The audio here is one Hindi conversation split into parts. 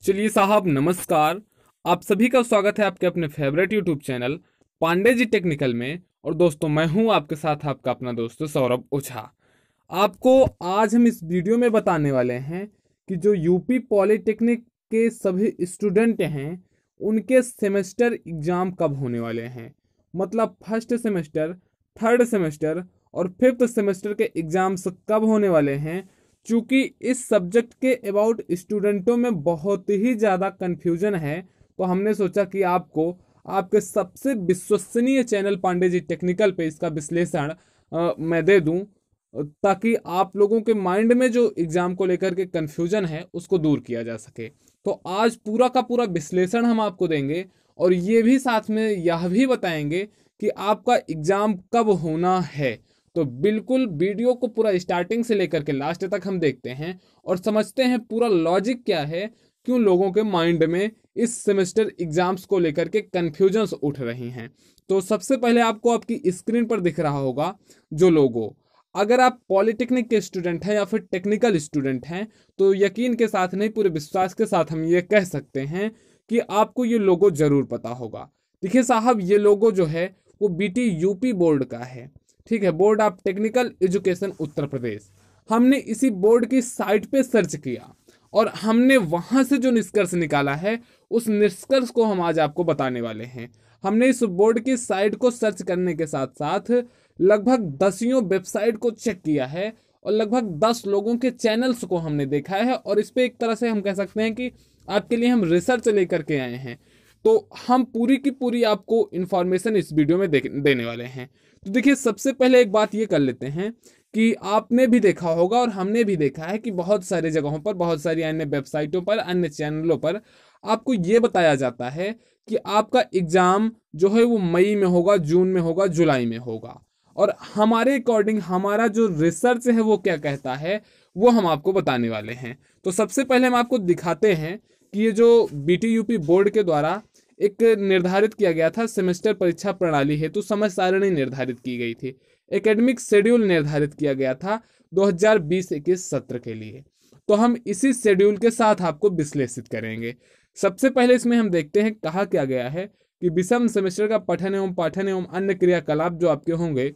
चलिए साहब नमस्कार। आप सभी का स्वागत है आपके अपने favourite YouTube channel Pandey ji technical में। और दोस्तों मैं हूं आपके साथ आपका अपना दोस्त सौरभ ओझा। आपको आज हम इस वीडियो में बताने वाले हैं कि जो यूपी पॉलिटेक्निक के सभी स्टूडेंट हैं उनके सेमेस्टर एग्जाम कब होने वाले हैं। मतलब फर्स्ट सेमेस्टर, थर्ड सेमेस्टर और फिफ्थ सेमेस्टर के एग्जाम्स कब होने वाले हैं। चूंकि इस सब्जेक्ट के अबाउट स्टूडेंटों में बहुत ही ज़्यादा कन्फ्यूजन है, तो हमने सोचा कि आपको आपके सबसे विश्वसनीय चैनल पांडे जी टेक्निकल पे इसका विश्लेषण मैं दे दूं, ताकि आप लोगों के माइंड में जो एग्जाम को लेकर के कन्फ्यूजन है उसको दूर किया जा सके। तो आज पूरा का पूरा विश्लेषण हम आपको देंगे और ये भी साथ में यह भी बताएंगे कि आपका एग्जाम कब होना है। तो बिल्कुल वीडियो को पूरा स्टार्टिंग से लेकर के लास्ट तक हम देखते हैं और समझते हैं पूरा लॉजिक क्या है, क्यों लोगों के माइंड में इस सेमेस्टर एग्जाम्स को लेकर के कन्फ्यूजन्स उठ रही हैं। तो सबसे पहले आपको आपकी स्क्रीन पर दिख रहा होगा जो लोगो। अगर आप पॉलिटेक्निक के स्टूडेंट हैं या फिर टेक्निकल स्टूडेंट हैं तो यकीन के साथ नहीं पूरे विश्वास के साथ हम ये कह सकते हैं कि आपको ये लोगो जरूर पता होगा। देखिए साहब, ये लोगो जो है वो बीटी यूपी बोर्ड का है। ठीक है, board of technical education Uttar Pradesh. हमने इसी बोर्ड की साइट पे सर्च किया और हमने वहां से जो निष्कर्ष निकाला है उस निष्कर्ष को हम आज आपको बताने वाले हैं। हमने इस बोर्ड की साइट को सर्च करने के साथ साथ लगभग दसियों वेबसाइट को चेक किया है और लगभग 10 लोगों के चैनल्स को हमने देखा है और इस पे एक तरह से हम कह सकते हैं कि आपके लिए हम रिसर्च लेकर के आए हैं। तो हम पूरी की पूरी आपको इंफॉर्मेशन इस वीडियो में देने वाले हैं। तो देखिए, सबसे पहले एक बात ये कर लेते हैं कि आपने भी देखा होगा और हमने भी देखा है कि बहुत सारी जगहों पर, बहुत सारी अन्य वेबसाइटों पर, अन्य चैनलों पर आपको ये बताया जाता है कि आपका एग्जाम जो है वो मई में होगा, जून में होगा, जुलाई में होगा। और हमारे अकॉर्डिंग हमारा जो रिसर्च है वो क्या कहता है वो हम आपको बताने वाले हैं। तो सबसे पहले हम आपको दिखाते हैं कि ये जो बीटी यूपी बोर्ड के द्वारा एक निर्धारित किया गया था सेमेस्टर परीक्षा प्रणाली हेतु समय सारणी निर्धारित की गई थी, एकेडमिक शेड्यूल निर्धारित किया गया था 2020-21 सत्र के लिए। तो हम इसी शेड्यूल के साथ आपको विश्लेषित करेंगे। सबसे पहले इसमें हम देखते हैं कहा क्या गया है कि विषम सेमेस्टर का पठन एवं पाठन एवं अन्य क्रियाकलाप जो आपके होंगे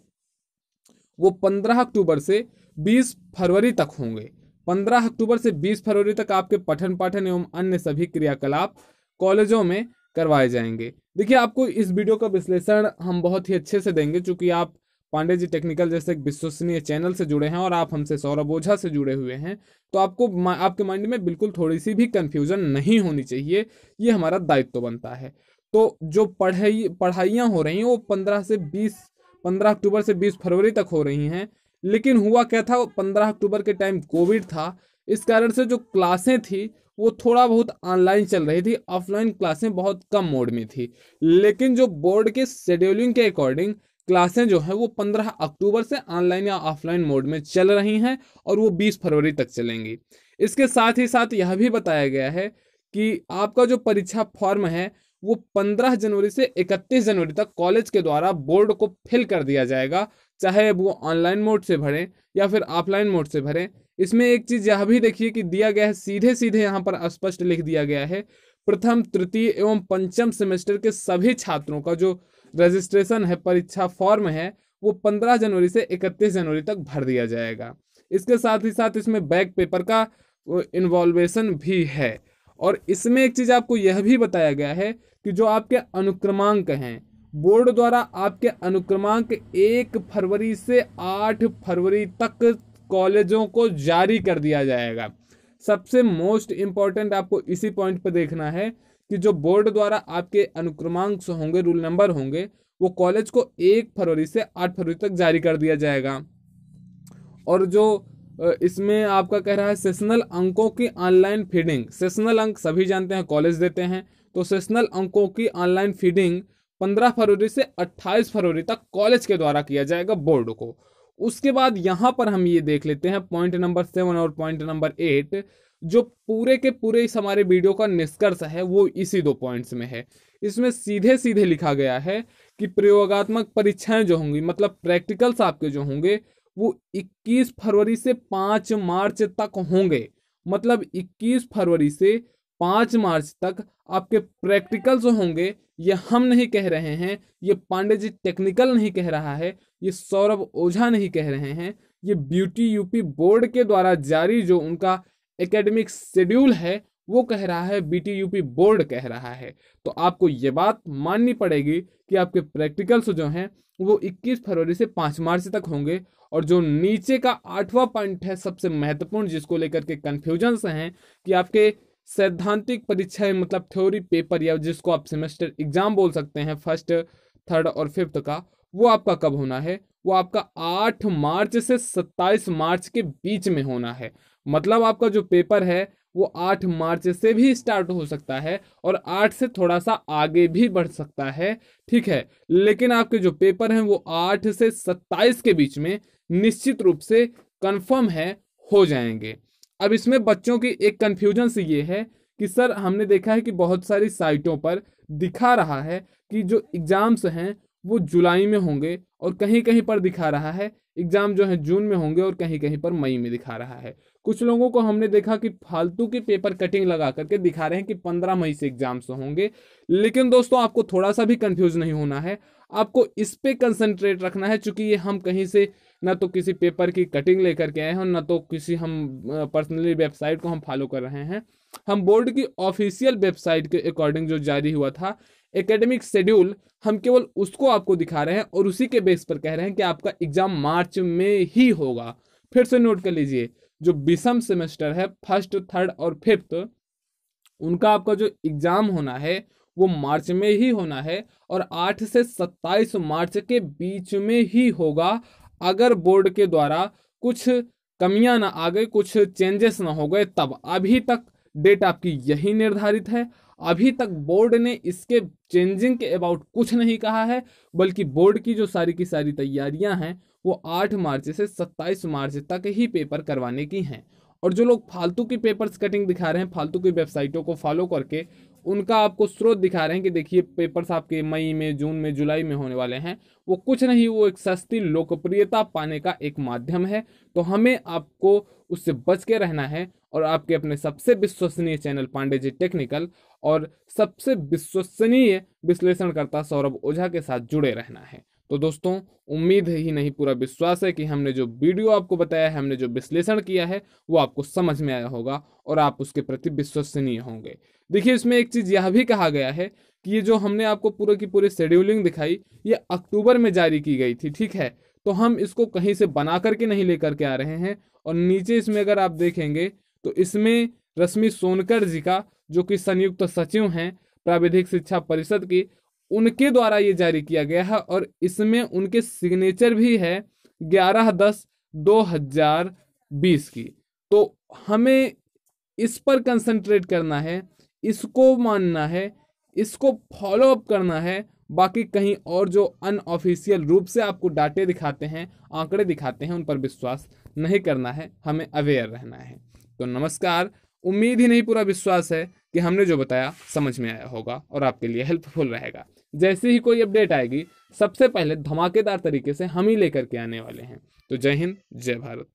वो 15 अक्टूबर से 20 फरवरी तक होंगे। 15 अक्टूबर से 20 फरवरी तक आपके पठन पाठन एवं अन्य सभी क्रियाकलाप कॉलेजों में करवाए जाएंगे। देखिए, आपको इस वीडियो का विश्लेषण हम बहुत ही अच्छे से देंगे, चूंकि आप पांडे जी टेक्निकल जैसे एक विश्वसनीय चैनल से जुड़े हैं और आप हमसे सौरभ ओझा से जुड़े हुए हैं। तो आपको आपके माइंड में बिल्कुल थोड़ी सी भी कंफ्यूजन नहीं होनी चाहिए, ये हमारा दायित्व बनता है। तो जो पढ़ाइयाँ हो रही हैं वो 15 अक्टूबर से 20 फरवरी तक हो रही हैं। लेकिन हुआ क्या था, 15 अक्टूबर के टाइम कोविड था, इस कारण से जो क्लासें थी वो थोड़ा बहुत ऑनलाइन चल रही थी, ऑफलाइन क्लासें बहुत कम मोड में थी। लेकिन जो बोर्ड के शेड्यूलिंग के अकॉर्डिंग क्लासें जो है वो 15 अक्टूबर से ऑनलाइन या ऑफलाइन मोड में चल रही हैं और वो 20 फरवरी तक चलेंगी। इसके साथ ही साथ यह भी बताया गया है कि आपका जो परीक्षा फॉर्म है वो 15 जनवरी से 31 जनवरी तक कॉलेज के द्वारा बोर्ड को फिल कर दिया जाएगा, चाहे वो ऑनलाइन मोड से भरें या फिर ऑफलाइन मोड से भरें। इसमें एक चीज यह भी देखिए कि दिया गया है, सीधे सीधे यहाँ पर स्पष्ट लिख दिया गया है, प्रथम, तृतीय एवं पंचम सेमेस्टर के सभी छात्रों का जो रजिस्ट्रेशन है, परीक्षा फॉर्म है, वो 15 जनवरी से 31 जनवरी तक भर दिया जाएगा। इसके साथ ही साथ इसमें बैक पेपर का इन्वॉल्वेशन भी है। और इसमें एक चीज आपको यह भी बताया गया है कि जो आपके अनुक्रमांक हैं, बोर्ड द्वारा आपके अनुक्रमांक 1 फरवरी से 8 फरवरी तक कॉलेजों को जारी कर दिया जाएगा। सबसे मोस्ट इंपॉर्टेंट आपको इसी पॉइंट पे देखना है कि जो बोर्ड द्वारा आपके अनुक्रमांक होंगे, रूल नंबर होंगे, वो कॉलेज को 1 फरवरी से 8 फरवरी तक जारी कर दिया जाएगा। और जो इसमें आपका कह रहा है सेशनल अंकों की ऑनलाइन फीडिंग, सेशनल अंक सभी जानते हैं कॉलेज देते हैं, तो सेशनल अंकों की ऑनलाइन फीडिंग 15 फरवरी से 28 फरवरी तक कॉलेज के द्वारा किया जाएगा बोर्ड को। उसके बाद यहाँ पर हम ये देख लेते हैं पॉइंट नंबर 7 और पॉइंट नंबर 8, जो पूरे के पूरे इस हमारे वीडियो का निष्कर्ष है वो इसी 2 पॉइंट्स में है। इसमें सीधे सीधे लिखा गया है कि प्रयोगात्मक परीक्षाएं जो होंगी, मतलब प्रैक्टिकल्स आपके जो होंगे, वो 21 फरवरी से 5 मार्च तक होंगे। मतलब 21 फरवरी से 5 मार्च तक आपके प्रैक्टिकल्स होंगे। ये हम नहीं कह रहे हैं, ये पांडे जी टेक्निकल नहीं कह रहा है, ये सौरभ ओझा नहीं कह रहे हैं, ये ब्यूटी यूपी बोर्ड के द्वारा जारी जो उनका एकेडमिक शेड्यूल है वो कह रहा है, बीटी यूपी बोर्ड कह रहा है। तो आपको ये बात माननी पड़ेगी कि आपके प्रैक्टिकल्स जो हैं वो 21 फरवरी से 5 मार्च तक होंगे। और जो नीचे का 8वां पॉइंट है सबसे महत्वपूर्ण, जिसको लेकर के कंफ्यूजन हैं कि आपके सैद्धांतिक परीक्षा मतलब थ्योरी पेपर या जिसको आप सेमेस्टर एग्जाम बोल सकते हैं फर्स्ट, थर्ड और फिफ्थ का, वो आपका कब होना है? वो आपका 8 मार्च से 27 मार्च के बीच में होना है। मतलब आपका जो पेपर है वो 8 मार्च से भी स्टार्ट हो सकता है और 8 से थोड़ा सा आगे भी बढ़ सकता है, ठीक है। लेकिन आपके जो पेपर हैं वो 8 से 27 के बीच में निश्चित रूप से कंफर्म है, हो जाएंगे। अब इसमें बच्चों की एक कंफ्यूजन से ये है कि सर हमने देखा है कि बहुत सारी साइटों पर दिखा रहा है कि जो एग्जाम्स हैं वो जुलाई में होंगे और कहीं कहीं पर दिखा रहा है एग्जाम जो है जून में होंगे और कहीं कहीं पर मई में दिखा रहा है। कुछ लोगों को हमने देखा कि फालतू की पेपर कटिंग लगा करके दिखा रहे हैं कि 15 मई से एग्जाम्स होंगे। लेकिन दोस्तों आपको थोड़ा सा भी कंफ्यूज नहीं होना है, आपको इस पे कंसंट्रेट रखना है, चूंकि ये हम कहीं से ना तो किसी पेपर की कटिंग लेकर के आए हैं ना तो किसी हम पर्सनली वेबसाइट को हम फॉलो कर रहे हैं। हम बोर्ड की ऑफिशियल वेबसाइट के अकॉर्डिंग जो जारी हुआ था एकेडमिक शेड्यूल, हम केवल उसको आपको दिखा रहे हैं और उसी के बेस पर कह रहे हैं कि आपका एग्जाम मार्च में ही होगा। फिर से नोट कर लीजिए, जो विषम सेमेस्टर है फर्स्ट, थर्ड और फिफ्थ, उनका आपका जो एग्जाम होना है वो मार्च में ही होना है और 8 से 27 मार्च के बीच में ही होगा। अगर बोर्ड के द्वारा कुछ कमियां ना आ गई, कुछ चेंजेस ना हो गए तब। अभी तक डेट आपकी यही निर्धारित है, अभी तक बोर्ड ने इसके चेंजिंग के अबाउट कुछ नहीं कहा है, बल्कि बोर्ड की जो सारी की सारी तैयारियां हैं वो 8 मार्च से 27 मार्च तक ही पेपर करवाने की हैं। और जो लोग फालतू की पेपर्स कटिंग दिखा रहे हैं, फालतू की वेबसाइटों को फॉलो करके उनका आपको स्रोत दिखा रहे हैं कि देखिए पेपर्स आपके मई में, जून में, जुलाई में होने वाले हैं, वो कुछ नहीं, वो एक सस्ती लोकप्रियता पाने का एक माध्यम है। तो हमें आपको उससे बच के रहना है और आपके अपने सबसे विश्वसनीय चैनल पांडे जी टेक्निकल और सबसे विश्वसनीय विश्लेषणकर्ता सौरभ ओझा के साथ जुड़े रहना है। तो दोस्तों उम्मीद ही नहीं पूरा विश्वास है कि हमने जो वीडियो आपको बताया है, हमने जो विश्लेषण किया है वो आपको समझ में आया होगा और आप उसके प्रति विश्वसनीय होंगे। देखिए इसमें एक चीज यह भी कहा गया है कि ये जो हमने आपको पूरे की पूरी शेड्यूलिंग दिखाई ये अक्टूबर में जारी की गई थी, ठीक है। तो हम इसको कहीं से बना करके नहीं लेकर के आ रहे हैं। और नीचे इसमें अगर आप देखेंगे तो इसमें रश्मि सोनकर जी का, जो कि संयुक्त सचिव हैं प्राविधिक शिक्षा परिषद की, उनके द्वारा ये जारी किया गया है और इसमें उनके सिग्नेचर भी है 11/10/2020 की। तो हमें इस पर कंसंट्रेट करना है, इसको मानना है, इसको फॉलो अप करना है। बाकी कहीं और जो अनऑफिशियल रूप से आपको डाटे दिखाते हैं, आंकड़े दिखाते हैं, उन पर विश्वास नहीं करना है, हमें अवेयर रहना है। तो नमस्कार, उम्मीद ही नहीं पूरा विश्वास है कि हमने जो बताया समझ में आया होगा और आपके लिए हेल्पफुल रहेगा। जैसे ही कोई अपडेट आएगी सबसे पहले धमाकेदार तरीके से हम ही लेकर के आने वाले हैं। तो जय हिंद, जय भारत।